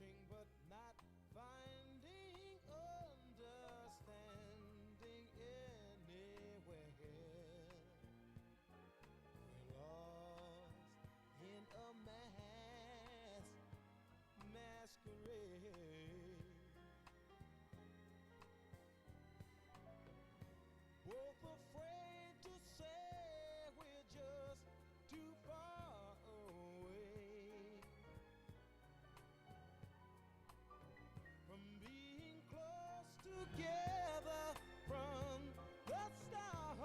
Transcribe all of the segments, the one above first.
searching but not finding understanding anywhere. We're lost in a masquerade. Both afraid to say we're just too far away from being close together from the start.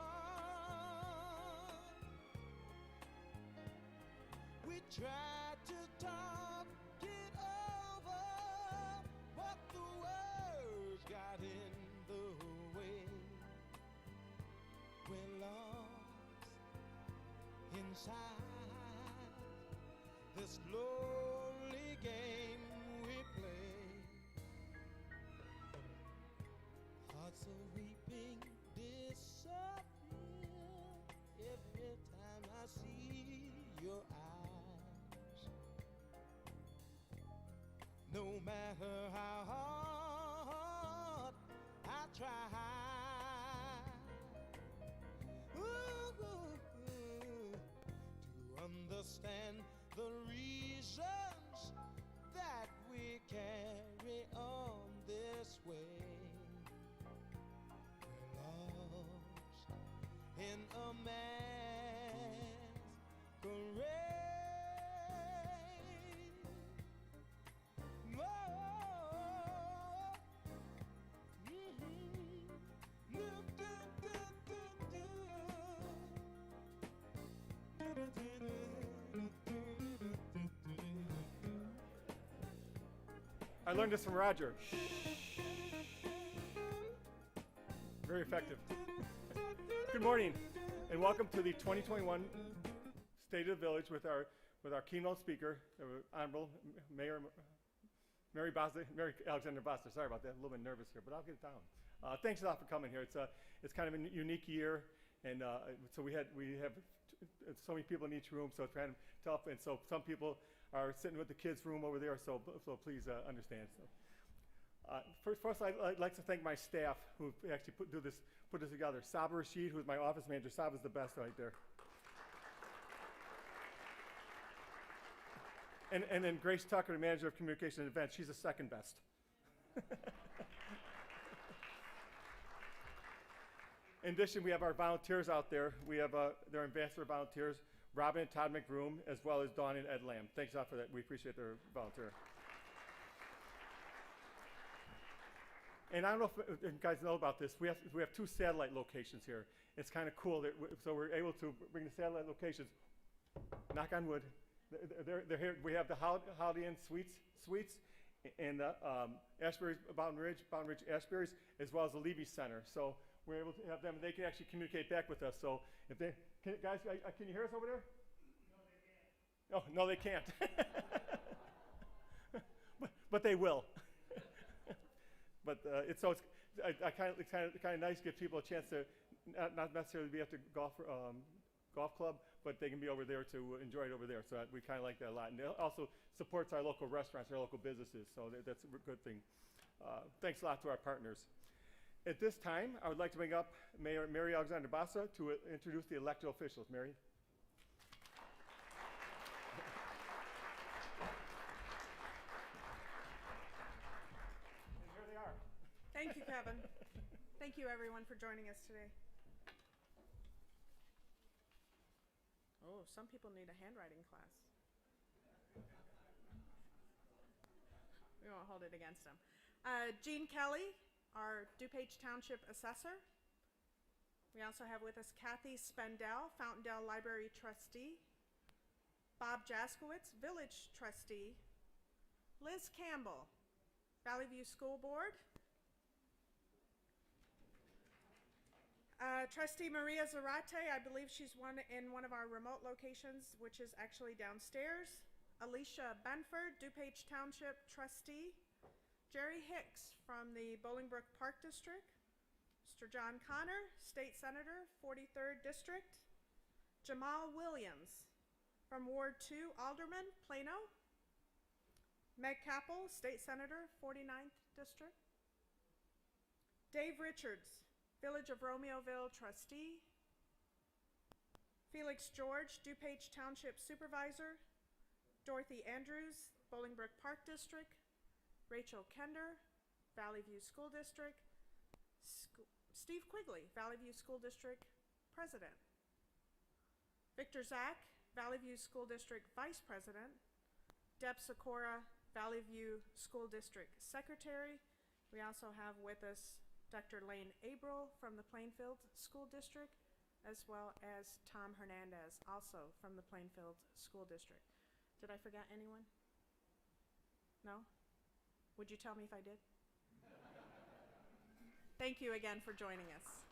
We tried to talk it over, but the words got in the way. We're lost inside this lonely game we play. Hearts are weeping disappear every time I see your eyes. No matter how hard I try to understand the reasons that we carry on this way. We're lost in a masquerade. Whoa. I learned this from Roger. Very effective. Good morning, and welcome to the 2021 State of the Village with our keynote speaker, Honorable Mayor Mary Alexander Bosser. Sorry about that, a little bit nervous here, but I'll get it down. Thanks a lot for coming here. It's kind of a unique year, and so we have so many people in each room, so it's kind of tough, and so some people are sitting with the kids' room over there, so please understand. So, first, I'd like to thank my staff who actually put this together. Sabah Rashid, who's my office manager. Sabah's the best right there. And then Grace Tucker, the manager of communication and events. She's the second best. In addition, we have our volunteers out there. We have their ambassador volunteers, Robin and Todd McBroom, as well as Dawn and Ed Lamb. Thanks a lot for that. We appreciate their volunteer. And I don't know if you guys know about this. We have 2 satellite locations here. It's kind of cool that so we're able to bring the satellite locations. Knock on wood. They're here. We have the Holiday Inn Suites and the Ashbury Mountain Ridge Ashbury's, as well as the Levy Center. So we're able to have them. They can actually communicate back with us. So if they guys, can you hear us over there? No, they can't. Oh no, they can't. but they will. But it's kind of nice to give people a chance to not necessarily be at the golf club, but they can be over there to enjoy it over there. So we kind of like that a lot, and it also supports our local restaurants, our local businesses. So that's a good thing. Thanks a lot to our partners. At this time, I would like to bring up Mayor Mary Alexander Bassa to introduce the elected officials. Mary. And here they are. Thank you, Kevin. Thank you, everyone, for joining us today. Oh, some people need a handwriting class. We won't hold it against them. Jean Kelly, our DuPage Township Assessor. We also have with us Kathy Spendell, Fountaindale Library Trustee. Bob Jaskowitz, Village Trustee. Liz Campbell, Valley View School Board. Trustee Maria Zarate, I believe she's in one of our remote locations, which is actually downstairs. Alicia Benford, DuPage Township Trustee. Jerry Hicks from the Bolingbrook Park District. Mr. John Connor, State Senator, 43rd District. Jamal Williams from Ward 2, Alderman, Plano. Meg Capel, State Senator, 49th District. Dave Richards, Village of Romeoville Trustee. Felix George, DuPage Township Supervisor. Dorothy Andrews, Bolingbrook Park District. Rachel Kender, Valley View School District. Steve Quigley, Valley View School District President. Victor Zach, Valley View School District Vice President. Deb Sikora, Valley View School District Secretary. We also have with us Dr. Lane Abril from the Plainfield School District, as well as Tom Hernandez, also from the Plainfield School District. Did I forget anyone? No? Would you tell me if I did? Thank you again for joining us.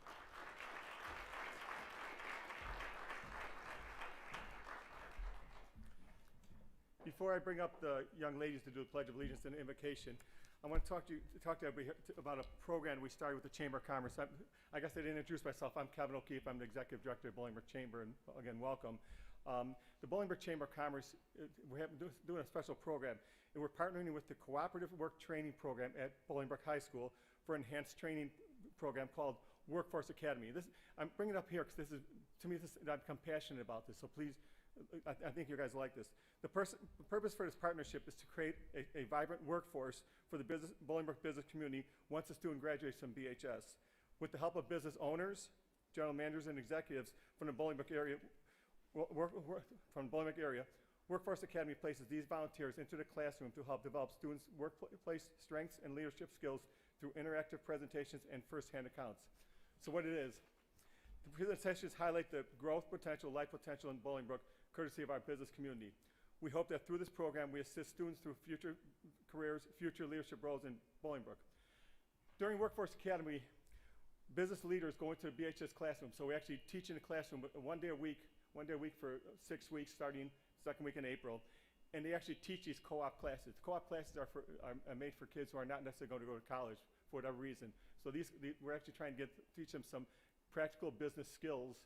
Before I bring up the young ladies to do the Pledge of Allegiance and invocation, I want to talk to everybody about a program we started with the Chamber of Commerce. I guess I didn't introduce myself. I'm Kevin O'Keefe. I'm the Executive Director of Bolingbrook Chamber, and again, welcome. The Bolingbrook Chamber of Commerce, we're doing a special program, and we're partnering with the Cooperative Work Training Program at Bolingbrook High School for an enhanced training program called Workforce Academy. I'm bringing it up here because I'm compassionate about this, so please, I think you guys like this. The purpose for this partnership is to create a vibrant workforce for the Bolingbrook business community once a student graduates from BHS. With the help of business owners, general managers, and executives from the Bolingbrook area, Workforce Academy places these volunteers into the classroom to help develop students' workplace strengths and leadership skills through interactive presentations and first-hand accounts. So what it is, the presentations highlight the growth potential, life potential in Bolingbrook, courtesy of our business community. We hope that through this program, we assist students through future careers, future leadership roles in Bolingbrook. During Workforce Academy, business leaders go into the BHS classroom, so we actually teach in the classroom one day a week for 6 weeks, starting second week in April, and they actually teach these co-op classes. Co-op classes are made for kids who are not necessarily going to go to college for whatever reason. So we're actually trying to teach them some practical business skills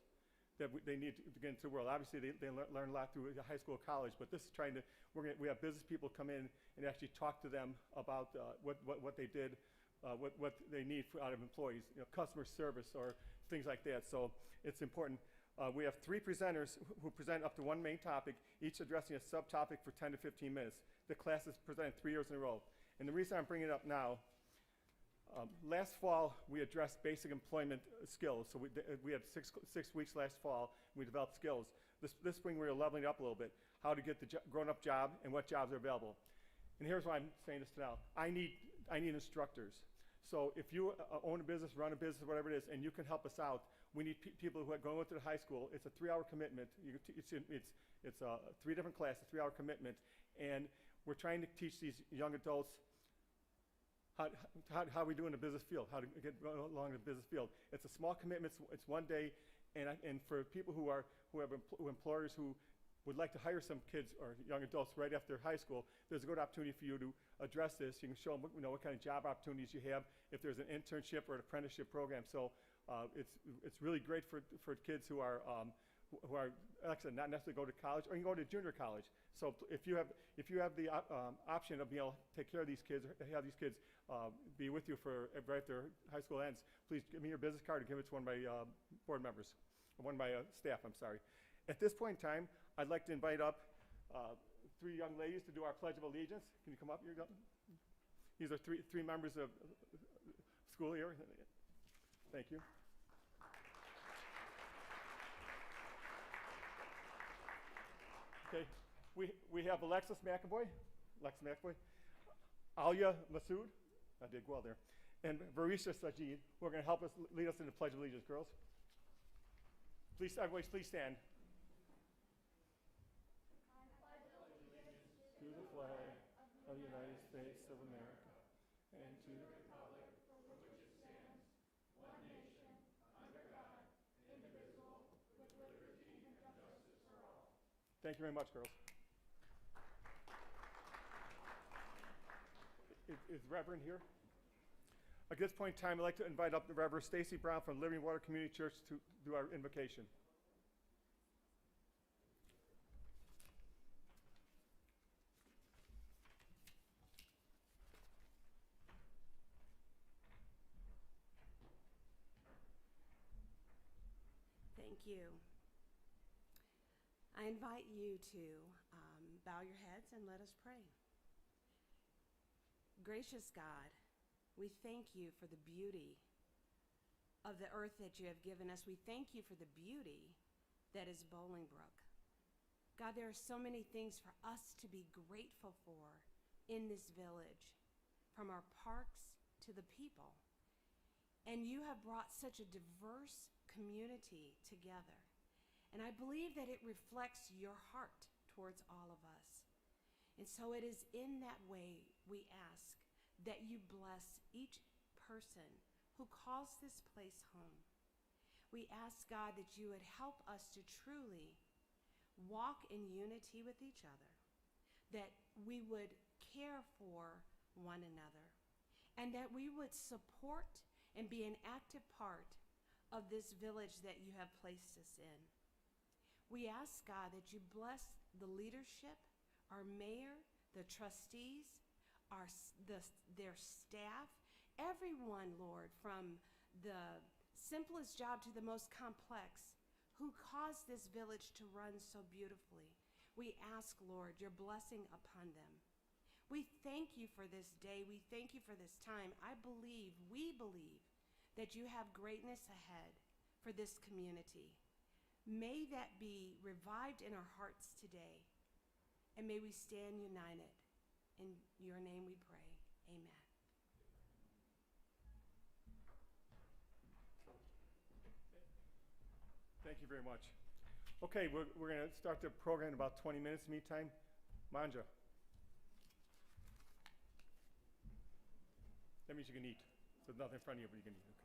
that they need to get into the world. Obviously, they learn a lot through high school or college, but this is we have business people come in and actually talk to them about what they did, what they need out of employees, customer service or things like that. So it's important. We have 3 presenters who present up to one main topic, each addressing a subtopic for 10 to 15 minutes. The class is presented 3 years in a row. And the reason I'm bringing it up now, last fall, we addressed basic employment skills. So we had 6 weeks last fall, and we developed skills. This spring, we're leveling it up a little bit, how to get the grown-up job and what jobs are available. And here's why I'm saying this now. I need instructors. So if you own a business, run a business, whatever it is, and you can help us out, we need people who are going to the high school. It's a 3-hour commitment. It's 3 different classes, 3-hour commitment, and we're trying to teach these young adults how we do in the business field, how to get along in the business field. It's a small commitment. It's one day, and for people who have employers who would like to hire some kids or young adults right after high school, there's a good opportunity for you to address this. You can show them what kind of job opportunities you have, if there's an internship or an apprenticeship program. So it's really great for kids who are like I said, not necessarily go to college, or you can go to junior college. So if you have the option of being able to take care of these kids, or have these kids be with you for right after high school ends, please give me your business card and give it to one of my board members, or one of my staff, I'm sorry. At this point in time, I'd like to invite up 3 young ladies to do our Pledge of Allegiance. Can you come up here? These are three members of school here. Thank you. Okay, we have Alexis McAvoy, Alia Masood, I did well there, and Varisha Sajid, who are going to help us lead us in the Pledge of Allegiance. Girls, please, everybody, please stand. I pledge allegiance to the flag of the United States of America and to the republic for which it stands, one nation, under God, indivisible, with liberty and justice for all. Thank you very much, girls. Is Reverend here? At this point in time, I'd like to invite up the Reverend Stacy Brown from Living Water Community Church to do our invocation. you. I invite you to bow your heads and let us pray. Gracious God, we thank you for the beauty of the earth that you have given us. We thank you for the beauty that is Bolingbrook. God, there are so many things for us to be grateful for in this village, from our parks to the people. And you have brought such a diverse community together. And I believe that it reflects your heart towards all of us. And so it is in that way we ask that you bless each person who calls this place home. We ask, God, that you would help us to truly walk in unity with each other, that we would care for one another, and that we would support and be an active part of this village that you have placed us in. We ask, God, that you bless the leadership, our mayor, the trustees, their staff, everyone, Lord, from the simplest job to the most complex, who caused this village to run so beautifully. We ask, Lord, your blessing upon them. We thank you for this day. We thank you for this time. We believe that you have greatness ahead for this community. May that be revived in our hearts today, and may we stand united. In your name we pray. Amen. Thank you very much. Okay, we're going to start the program in about 20 minutes. Meantime, Manja. That means you can eat. So there's nothing in front of you, but you can eat. Okay.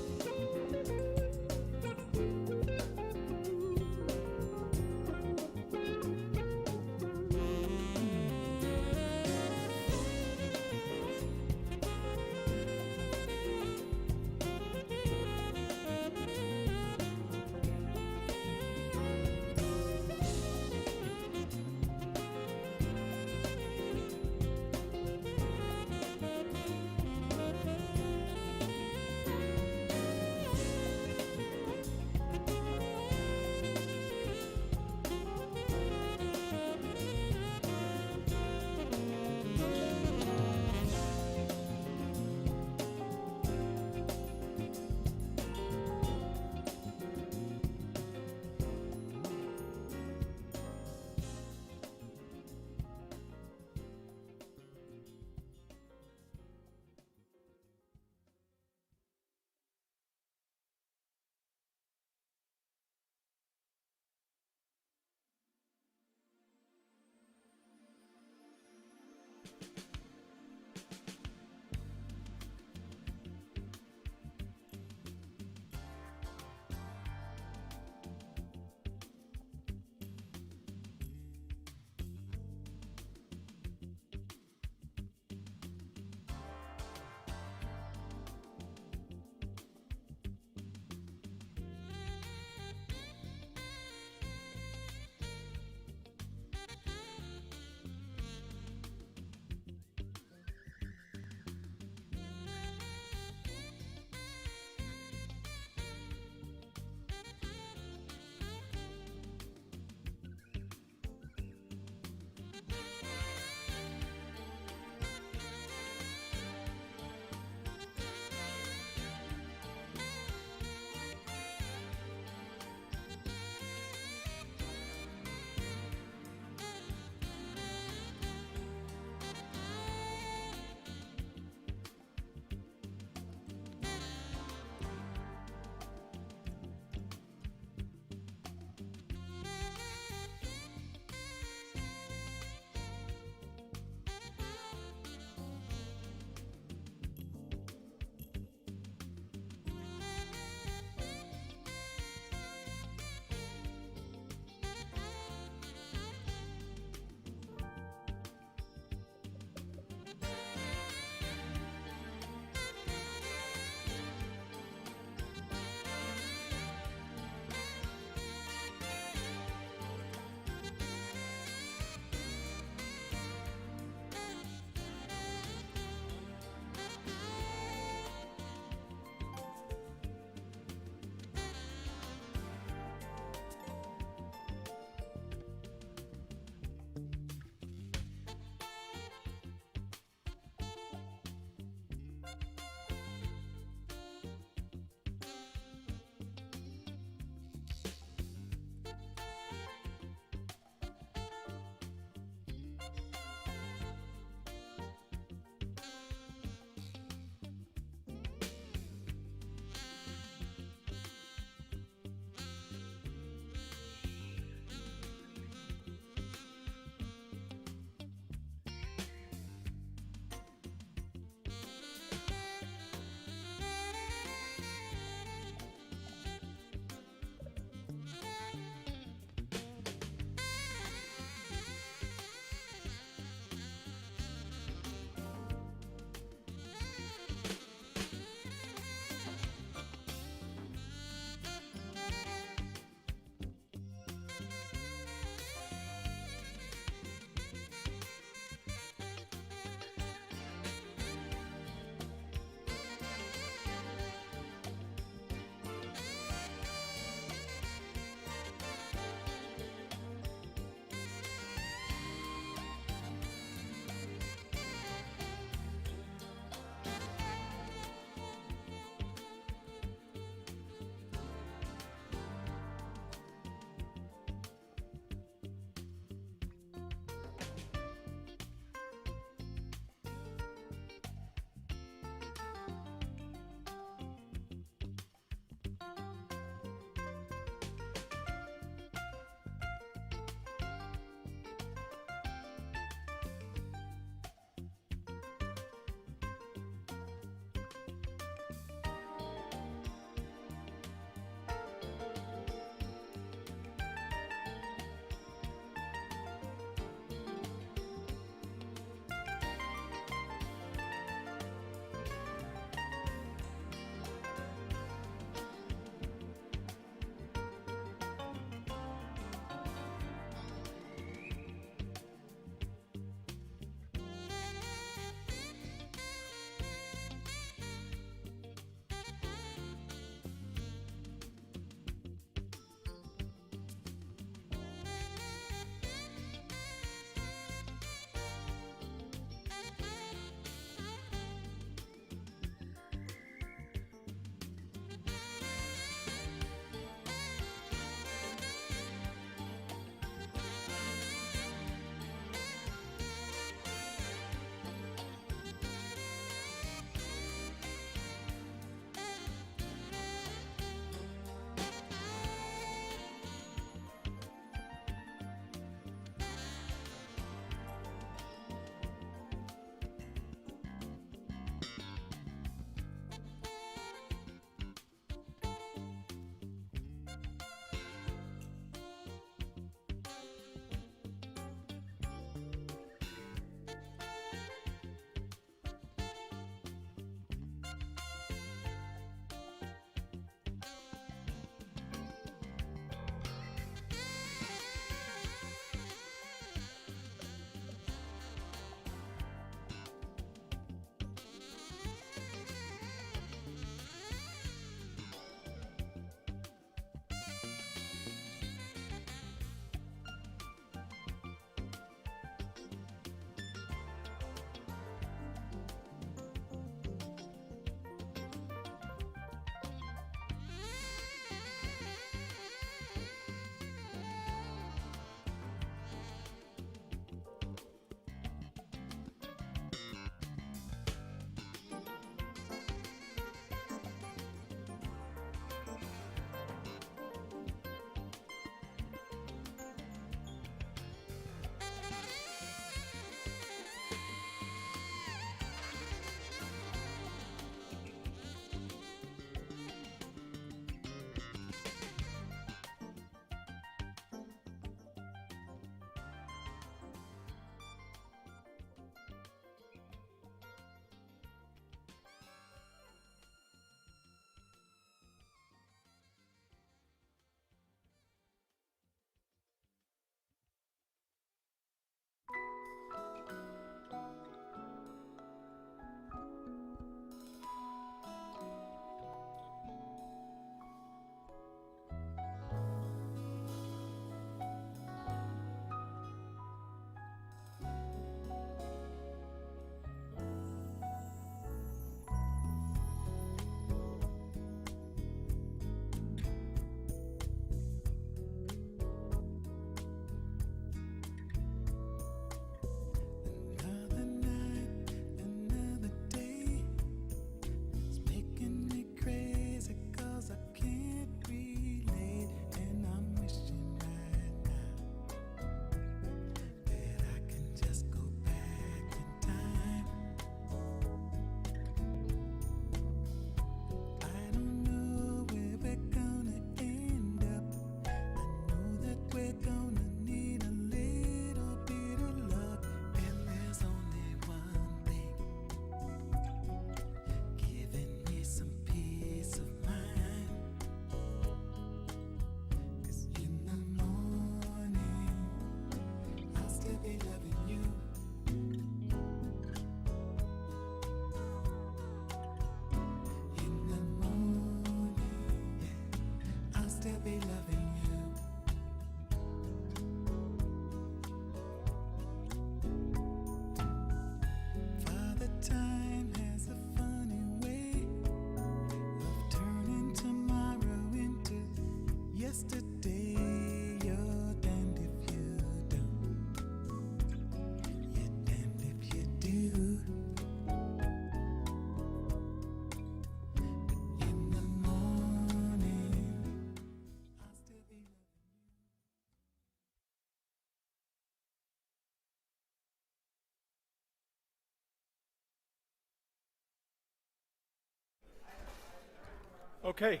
Okay,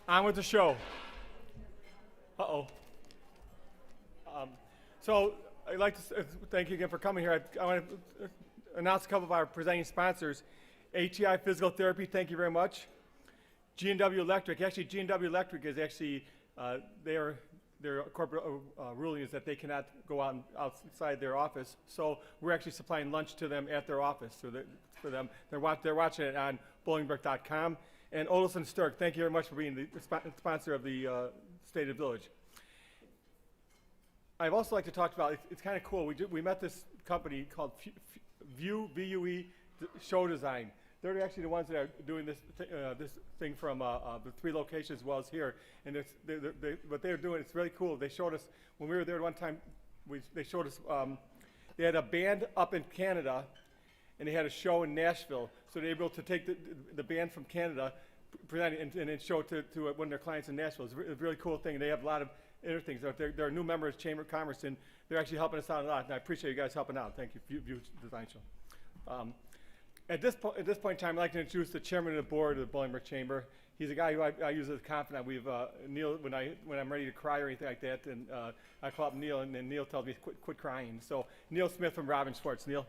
on with the show. Uh-oh. So I'd like to thank you again for coming here. I want to announce a couple of our presenting sponsors. HEI Physical Therapy, thank you very much. G&W Electric, actually G&W Electric is actually, their corporate ruling is that they cannot go outside their office. So we're actually supplying lunch to them at their office. So for them, they're watching it on bowlingbrook.com. And Olson Sturk, thank you very much for being the sponsor of the State of the Village. I'd also like to talk about, it's kind of cool, we met this company called Vue, V-U-E, Show Design. They're actually the ones that are doing this thing from the 3 locations as well as here. And what they're doing, it's really cool. They showed us, when we were there one time, they showed us, they had a band up in Canada, and they had a show in Nashville. So they were able to take the band from Canada, present it, and then show it to one of their clients in Nashville. It's a really cool thing. They have a lot of other things. They're a new member of Chamber of Commerce, and they're actually helping us out a lot. And I appreciate you guys helping out. Thank you, View Design Show. At this point in time, I'd like to introduce the chairman of the board of the Bolingbrook Chamber. He's a guy who I use as a confidant. We've Neil, when I'm ready to cry or anything like that, and I call up Neil, and then Neil tells me quit crying. So Neil Smith from Robin Schwartz. Neil.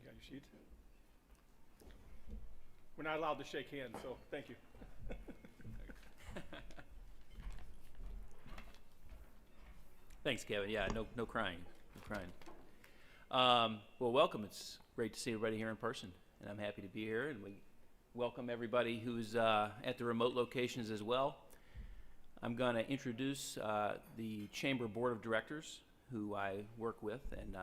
You got your sheet? We're not allowed to shake hands, so thank you. Thanks, Kevin. Yeah, no crying. No crying. Well, welcome. It's great to see everybody here in person, and I'm happy to be here. And we welcome everybody who's at the remote locations as well. I'm going to introduce the Chamber Board of Directors, who I work with, and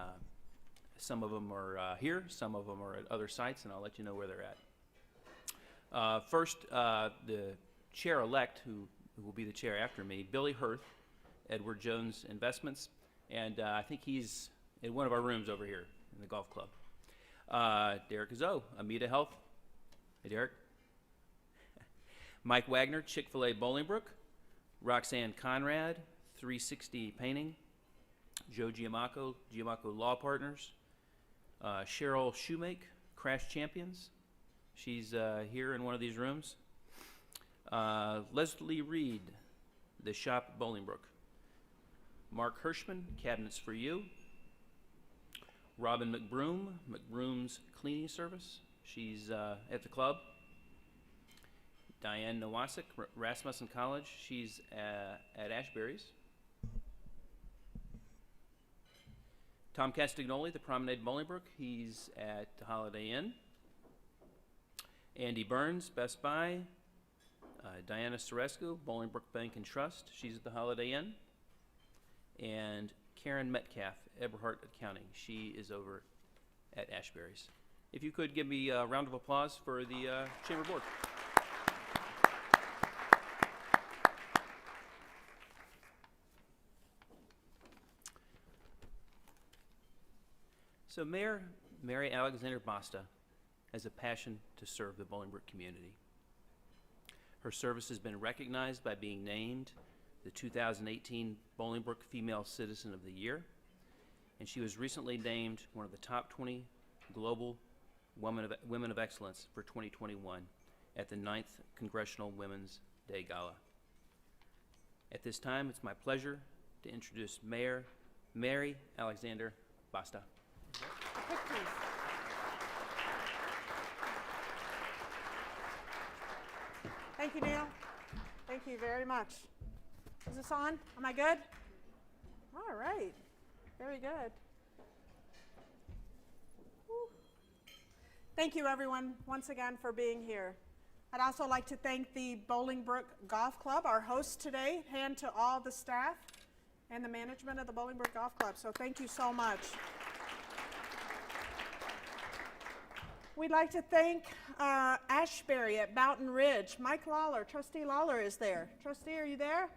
some of them are here, some of them are at other sites, and I'll let you know where they're at. First, the chair-elect, who will be the chair after me, Billy Hirth, Edward Jones Investments, and I think he's in one of our rooms over here in the golf club. Derek Zoe, Amita Health. Hey, Derek. Mike Wagner, Chick-fil-A Bolingbrook. Roxanne Conrad, 360 Painting. Joe Giamacco, Giamacco Law Partners. Cheryl Shoemake, Crash Champions. She's here in one of these rooms. Leslie Reed, The Shop Bolingbrook. Mark Hirschman, Cabinets for You. Robin McBroom, McBroom's Cleaning Service. She's at the club. Diane Nowasic, Rasmussen College. She's at Ashbury's. Tom Castagnoli, the Promenade Bolingbrook. He's at the Holiday Inn. Andy Burns, Best Buy. Diana Sorescu, Bolingbrook Bank and Trust. She's at the Holiday Inn. And Karen Metcalf, Eberhardt Accounting. She is over at Ashbury's. If you could give me a round of applause for the Chamber Board. So Mayor Mary Alexander Basta has a passion to serve the Bolingbrook community. Her service has been recognized by being named the 2018 Bolingbrook Female Citizen of the Year, and she was recently named one of the top 20 global women of excellence for 2021 at the 9th Congressional Women's Day Gala. At this time, it's my pleasure to introduce Mayor Mary Alexander Basta. Thank you, Neil. Thank you very much. Is this on? Am I good? All right. Very good. Whew. Thank you, everyone, once again for being here. I'd also like to thank the Bolingbrook Golf Club, our host today, and to all the staff and the management of the Bolingbrook Golf Club. So thank you so much. We'd like to thank Ashbury at Boughton Ridge. Mike Lawler, Trustee Lawler is there. Trustee, are you there?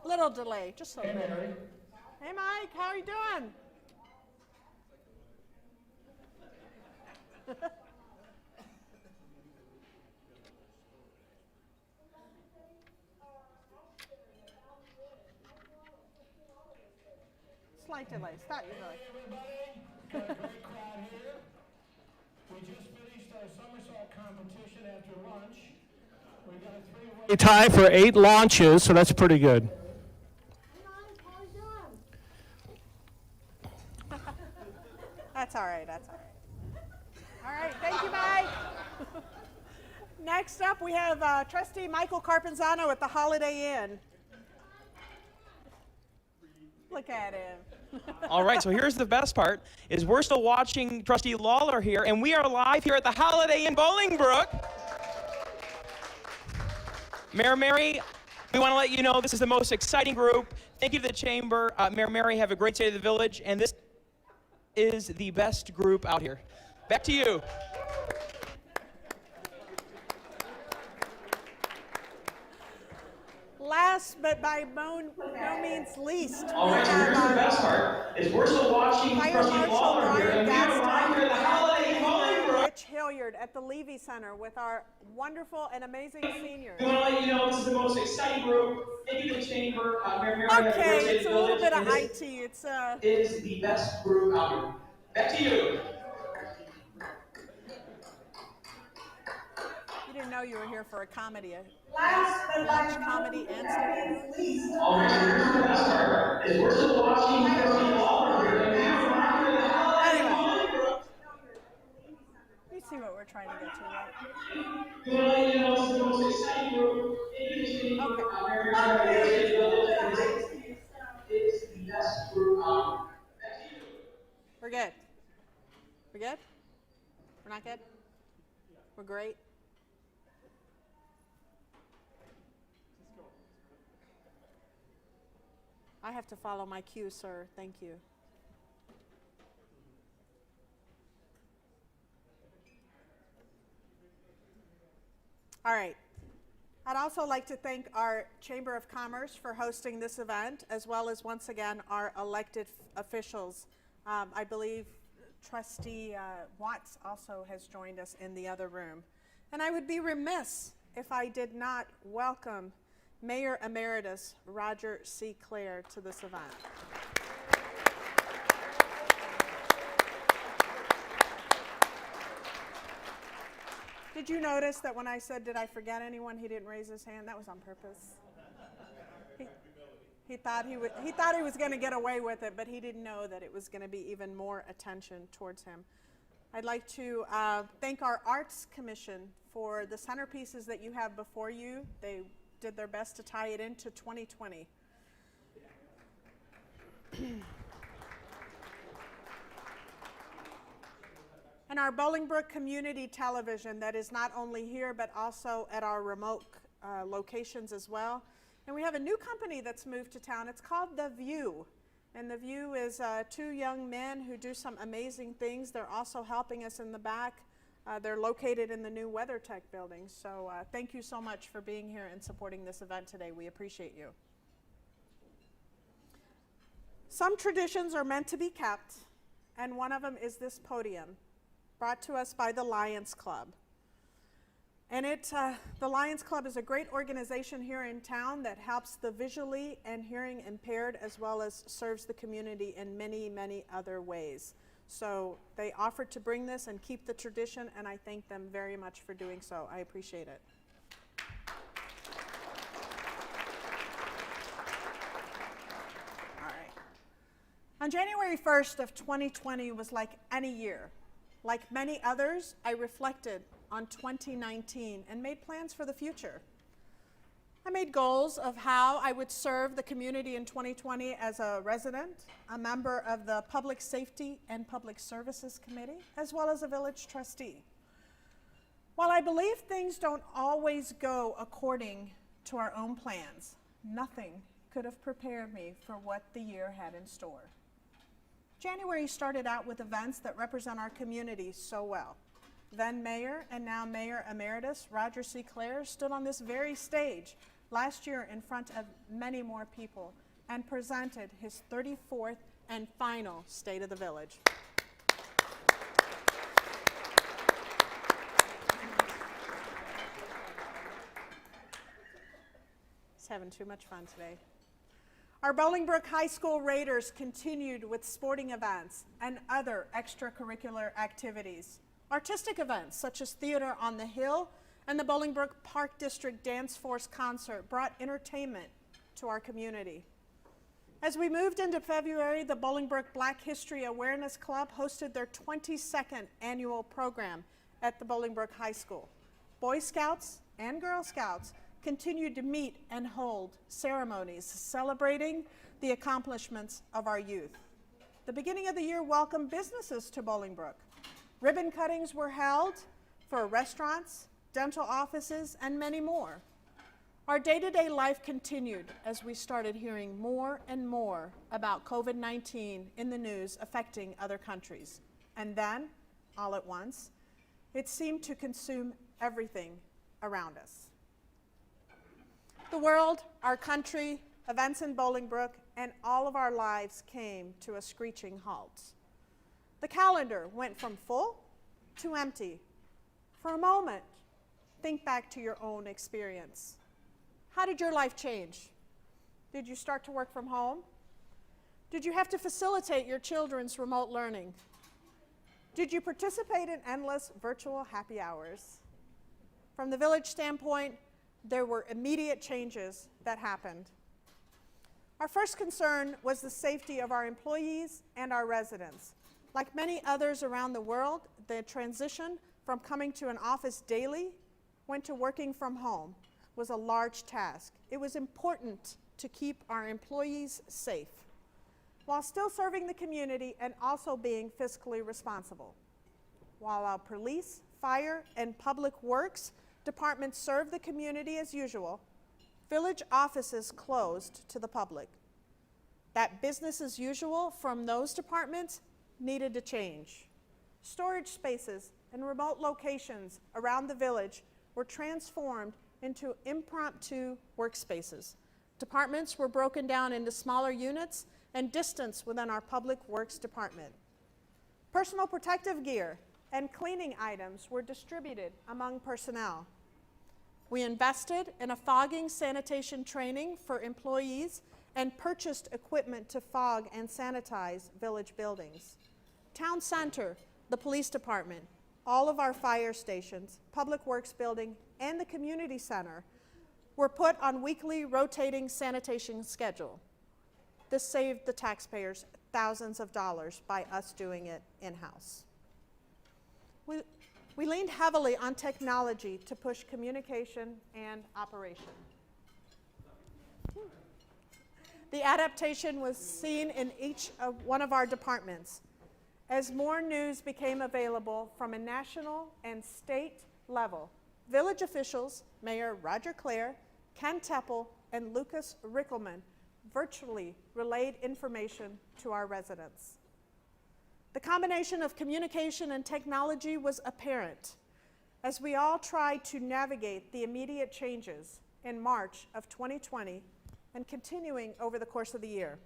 Little delay, just a little bit. Hey, Mike, how are you doing? slight delay. Start your delay. Got a great crowd here. We just finished our somersault competition after lunch. We got a three-way tie for 8 launches, so that's pretty good. That's all right. That's all right. All right. Thank you, Mike. Next up, we have Trustee Michael Carpenzano at the Holiday Inn. Look at him. All right, so here's the best part, is we're still watching Trustee Lawler here, and we are live here at the Holiday Inn Bolingbrook. Mayor Mary, we want to let you know this is the most exciting group. Thank you to the Chamber. Mayor Mary, have a great State of the Village, and this is the best group out here. Back to you. Last but by no means least, All right, so here's the best part, is we're still watching Fire Trustee Marshal Lawler here, Brian and we are live here at the Holiday Inn Bolingbrook. Rich Hilliard at the Levy Center with our wonderful and amazing seniors. We want to let you know this is the most exciting group. Thank you to the Chamber. Mayor Mary, have a great Okay, State it's of a the little Village, bit of and this IT. It's is the best group out here. Back to you. you didn't know you were here for a comedy. Last but Lunch comedy and stuff. All right, so here's the best part, is we're still watching Trustee Lawler here, and we are live here at the Holiday Inn Bolingbrook. You see what we're trying to get to, right? We want to let you know this is the most exciting group. Thank you to the Chamber. Mayor Mary, have a great State of the Village, and this is the best group out here. Back to you. We're good. We're good? We're not good? We're great? I have to follow my cue, sir. Thank you. All right. I'd also like to thank our Chamber of Commerce for hosting this event, as well as, once again, our elected officials. I believe Trustee Watts also has joined us in the other room. And I would be remiss if I did not welcome Mayor Emeritus Roger C. Clare to this event. Did you notice that when I said, did I forget anyone, he didn't raise his hand? That was on purpose. He thought he was going to get away with it, but he didn't know that it was going to be even more attention towards him. I'd like to thank our Arts Commission for the centerpieces that you have before you. They did their best to tie it into 2020. And our Bolingbrook Community Television that is not only here but also at our remote locations as well. And we have a new company that's moved to town. It's called The View. And The View is 2 young men who do some amazing things. They're also helping us in the back. They're located in the new WeatherTech building. So thank you so much for being here and supporting this event today. We appreciate you. Some traditions are meant to be kept, and one of them is this podium, brought to us by the Lions Club. And the Lions Club is a great organization here in town that helps the visually and hearing impaired, as well as serves the community in many, many other ways. So they offered to bring this and keep the tradition, and I thank them very much for doing so. I appreciate it. All right. On January 1st of 2020 was like any year. Like many others, I reflected on 2019 and made plans for the future. I made goals of how I would serve the community in 2020 as a resident, a member of the Public Safety and Public Services Committee, as well as a village trustee. While I believe things don't always go according to our own plans, nothing could have prepared me for what the year had in store. January started out with events that represent our community so well. Then Mayor and now Mayor Emeritus Roger C. Clare stood on this very stage last year in front of many more people and presented his 34th and final State of the Village. He's having too much fun today. Our Bolingbrook High School Raiders continued with sporting events and other extracurricular activities. Artistic events such as Theater on the Hill and the Bolingbrook Park District Dance Force Concert brought entertainment to our community. As we moved into February, the Bolingbrook Black History Awareness Club hosted their 22nd annual program at the Bolingbrook High School. Boy Scouts and Girl Scouts continued to meet and hold ceremonies celebrating the accomplishments of our youth. The beginning of the year welcomed businesses to Bolingbrook. Ribbon cuttings were held for restaurants, dental offices, and many more. Our day-to-day life continued as we started hearing more and more about COVID-19 in the news affecting other countries. And then, all at once, it seemed to consume everything around us. The world, our country, events in Bolingbrook, and all of our lives came to a screeching halt. The calendar went from full to empty. For a moment, think back to your own experience. How did your life change? Did you start to work from home? Did you have to facilitate your children's remote learning? Did you participate in endless virtual happy hours? From the village standpoint, there were immediate changes that happened. Our first concern was the safety of our employees and our residents. Like many others around the world, the transition from coming to an office daily went to working from home was a large task. It was important to keep our employees safe while still serving the community and also being fiscally responsible. While our police, fire, and public works departments served the community as usual, village offices closed to the public. That business as usual from those departments needed to change. Storage spaces and remote locations around the village were transformed into impromptu workspaces. Departments were broken down into smaller units and distanced within our public works department. Personal protective gear and cleaning items were distributed among personnel. We invested in a fogging sanitation training for employees and purchased equipment to fog and sanitize village buildings. Town Center, the police department, all of our fire stations, public works building, and the community center were put on weekly rotating sanitation schedule. This saved the taxpayers thousands of dollars by us doing it in-house. We leaned heavily on technology to push communication and operation. The adaptation was seen in each one of our departments. As more news became available from a national and state level, village officials, Mayor Roger Clare, Ken Teppel, and Lucas Rickelman virtually relayed information to our residents. The combination of communication and technology was apparent as we all tried to navigate the immediate changes in March of 2020 and continuing over the course of the year.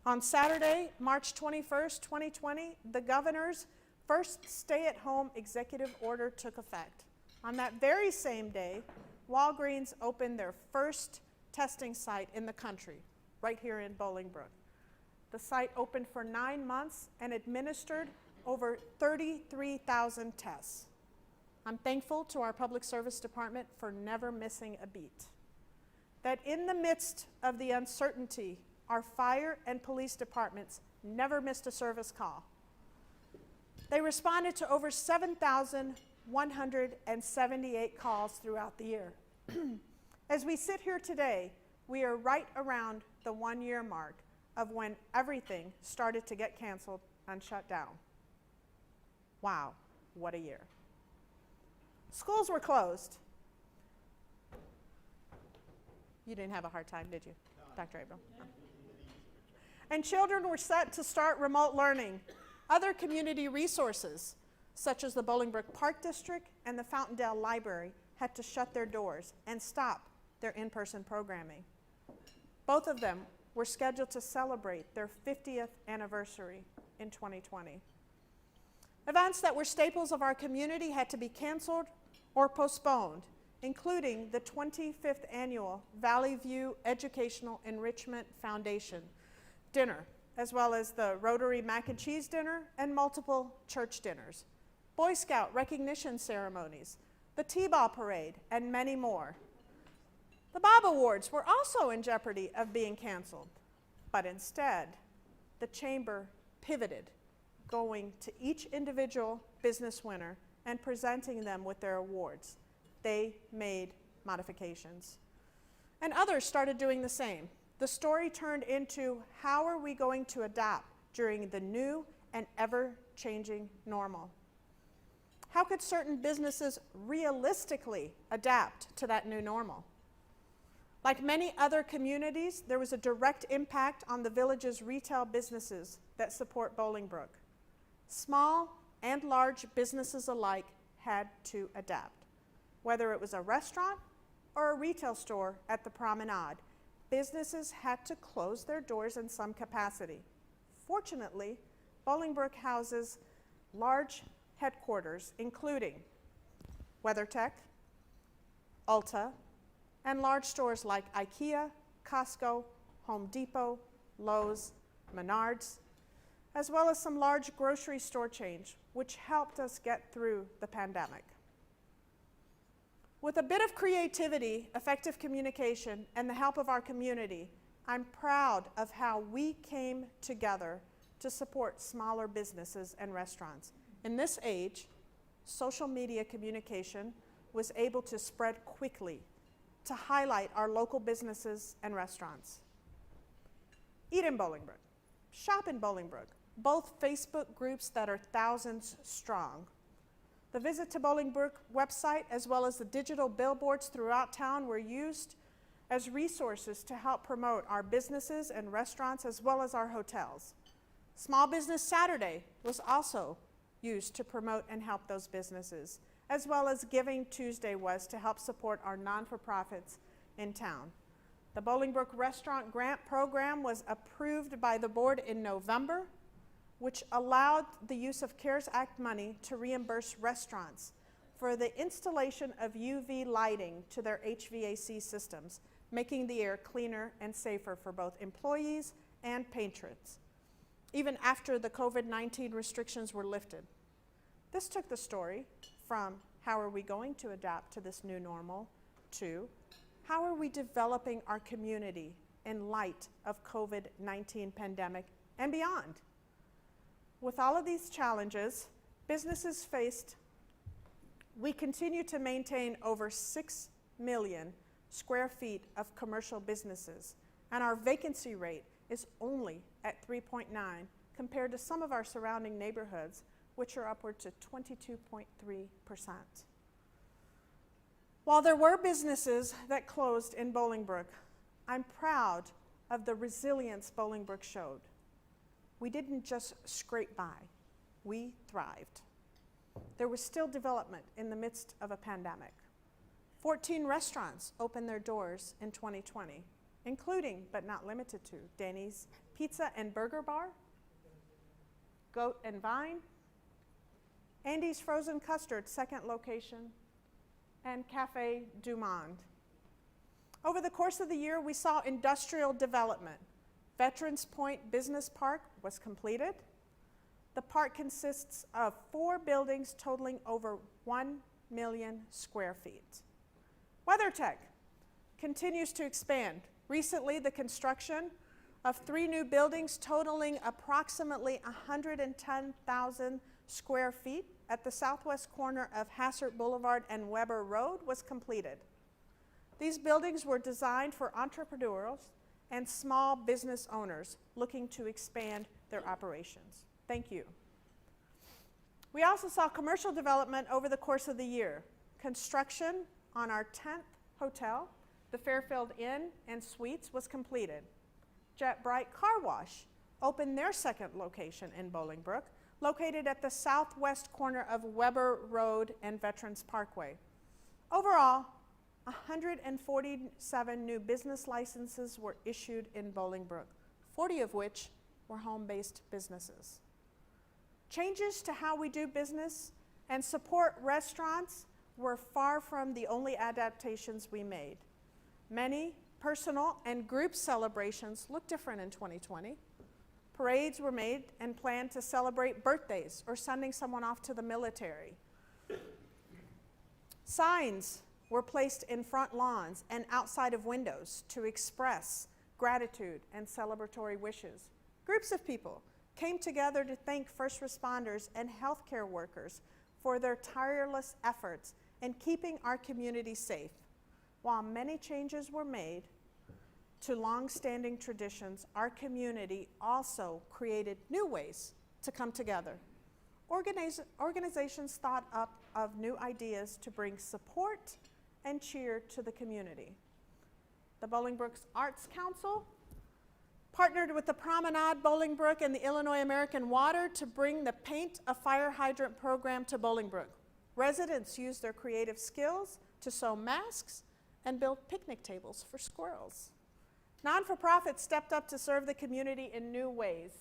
On Saturday, March 21st, 2020, the governor's first stay-at-home executive order took effect. On that very same day, Walgreens opened their first testing site in the country, right here in Bolingbrook. The site opened for 9 months and administered over 33,000 tests. I'm thankful to our public service department for never missing a beat. That in the midst of the uncertainty, our fire and police departments never missed a service call. They responded to over 7,178 calls throughout the year. As we sit here today, we are right around the 1-year mark of when everything started to get canceled and shut down. Wow, what a year. Schools were closed. You didn't have a hard time, did you, Dr. Abram? No. And children were set to start remote learning. Other community resources, such as the Bolingbrook Park District and the Fountaindale Library, had to shut their doors and stop their in-person programming. Both of them were scheduled to celebrate their 50th anniversary in 2020. Events that were staples of our community had to be canceled or postponed, including the 25th Annual Valley View Educational Enrichment Foundation dinner, as well as the Rotary Mac and Cheese dinner and multiple church dinners, Boy Scout recognition ceremonies, the T-Ball Parade, and many more. The Bob Awards were also in jeopardy of being canceled, but instead, the Chamber pivoted, going to each individual business winner and presenting them with their awards. They made modifications. And others started doing the same. The story turned into, how are we going to adapt during the new and ever-changing normal? How could certain businesses realistically adapt to that new normal? Like many other communities, there was a direct impact on the village's retail businesses that support Bolingbrook. Small and large businesses alike had to adapt. Whether it was a restaurant or a retail store at the promenade, businesses had to close their doors in some capacity. Fortunately, Bolingbrook houses large headquarters, including WeatherTech, Ulta, and large stores like IKEA, Costco, Home Depot, Lowe's, Menards, as well as some large grocery store chains, which helped us get through the pandemic. With a bit of creativity, effective communication, and the help of our community, I'm proud of how we came together to support smaller businesses and restaurants. In this age, social media communication was able to spread quickly to highlight our local businesses and restaurants. Eat in Bolingbrook, shop in Bolingbrook, both Facebook groups that are thousands strong. The Visit to Bolingbrook website, as well as the digital billboards throughout town, were used as resources to help promote our businesses and restaurants, as well as our hotels. Small Business Saturday was also used to promote and help those businesses, as well as Giving Tuesday was to help support our non-for-profits in town. The Bolingbrook Restaurant Grant Program was approved by the board in November, which allowed the use of CARES Act money to reimburse restaurants for the installation of UV lighting to their HVAC systems, making the air cleaner and safer for both employees and patrons, even after the COVID-19 restrictions were lifted. This took the story from how are we going to adapt to this new normal to how are we developing our community in light of COVID-19 pandemic and beyond. With all of these challenges businesses faced, we continue to maintain over 6 million square feet of commercial businesses, and our vacancy rate is only at 3.9 compared to some of our surrounding neighborhoods, which are upward to 22.3%. While there were businesses that closed in Bolingbrook, I'm proud of the resilience Bolingbrook showed. We didn't just scrape by, we thrived. There was still development in the midst of a pandemic. 14 restaurants opened their doors in 2020, including, but not limited to, Danny's Pizza and Burger Bar, Goat and Vine, Andy's Frozen Custard, second location, and Cafe Du Monde. Over the course of the year, we saw industrial development. Veterans Point Business Park was completed. The park consists of 4 buildings totaling over 1 million square feet. WeatherTech continues to expand. Recently, the construction of 3 new buildings totaling approximately 110,000 square feet at the southwest corner of Hassert Boulevard and Weber Road was completed. These buildings were designed for entrepreneurs and small business owners looking to expand their operations. Thank you. We also saw commercial development over the course of the year. Construction on our 10th hotel, the Fairfield Inn and Suites, was completed. Jet Bright Car Wash opened their second location in Bolingbrook, located at the southwest corner of Weber Road and Veterans Parkway. Overall, 147 new business licenses were issued in Bolingbrook, 40 of which were home-based businesses. Changes to how we do business and support restaurants were far from the only adaptations we made. Many personal and group celebrations look different in 2020. Parades were made and planned to celebrate birthdays or sending someone off to the military. Signs were placed in front lawns and outside of windows to express gratitude and celebratory wishes. Groups of people came together to thank first responders and healthcare workers for their tireless efforts in keeping our community safe. While many changes were made to long-standing traditions, our community also created new ways to come together. Organizations thought up of new ideas to bring support and cheer to the community. The Bolingbrook Arts Council partnered with the Promenade Bolingbrook and the Illinois American Water to bring the Paint a Fire Hydrant program to Bolingbrook. Residents used their creative skills to sew masks and build picnic tables for squirrels. Non-for-profits stepped up to serve the community in new ways.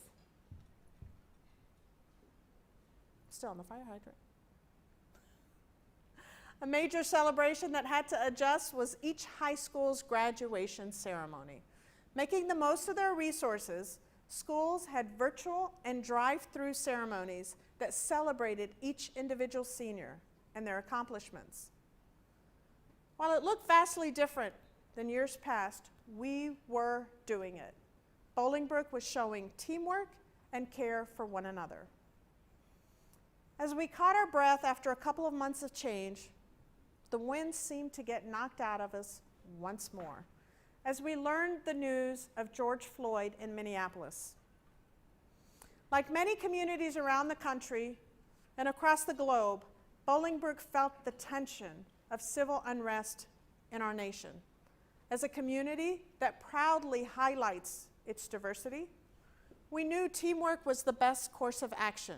Still on the fire hydrant. A major celebration that had to adjust was each high school's graduation ceremony. Making the most of their resources, schools had virtual and drive-through ceremonies that celebrated each individual senior and their accomplishments. While it looked vastly different than years past, we were doing it. Bolingbrook was showing teamwork and care for one another. As we caught our breath after a couple of months of change, the wind seemed to get knocked out of us once more as we learned the news of George Floyd in Minneapolis. Like many communities around the country and across the globe, Bolingbrook felt the tension of civil unrest in our nation. As a community that proudly highlights its diversity, we knew teamwork was the best course of action.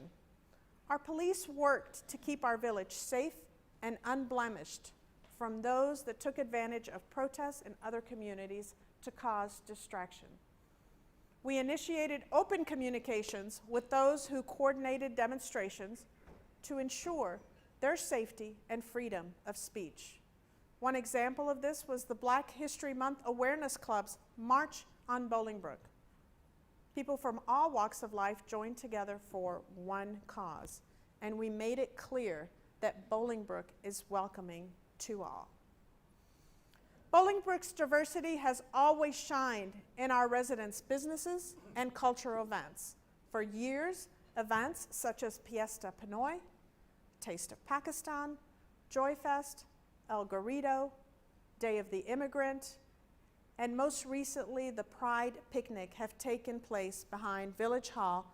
Our police worked to keep our village safe and unblemished from those that took advantage of protests in other communities to cause distraction. We initiated open communications with those who coordinated demonstrations to ensure their safety and freedom of speech. One example of this was the Black History Month Awareness Club's March on Bolingbrook. People from all walks of life joined together for one cause, and we made it clear that Bolingbrook is welcoming to all. Bolingbrook's diversity has always shined in our residents' businesses and cultural events. For years, events such as Fiesta Pinoy, Taste of Pakistan, Joy Fest, El Garrido, Day of the Immigrant, and most recently the Pride Picnic have taken place behind Village Hall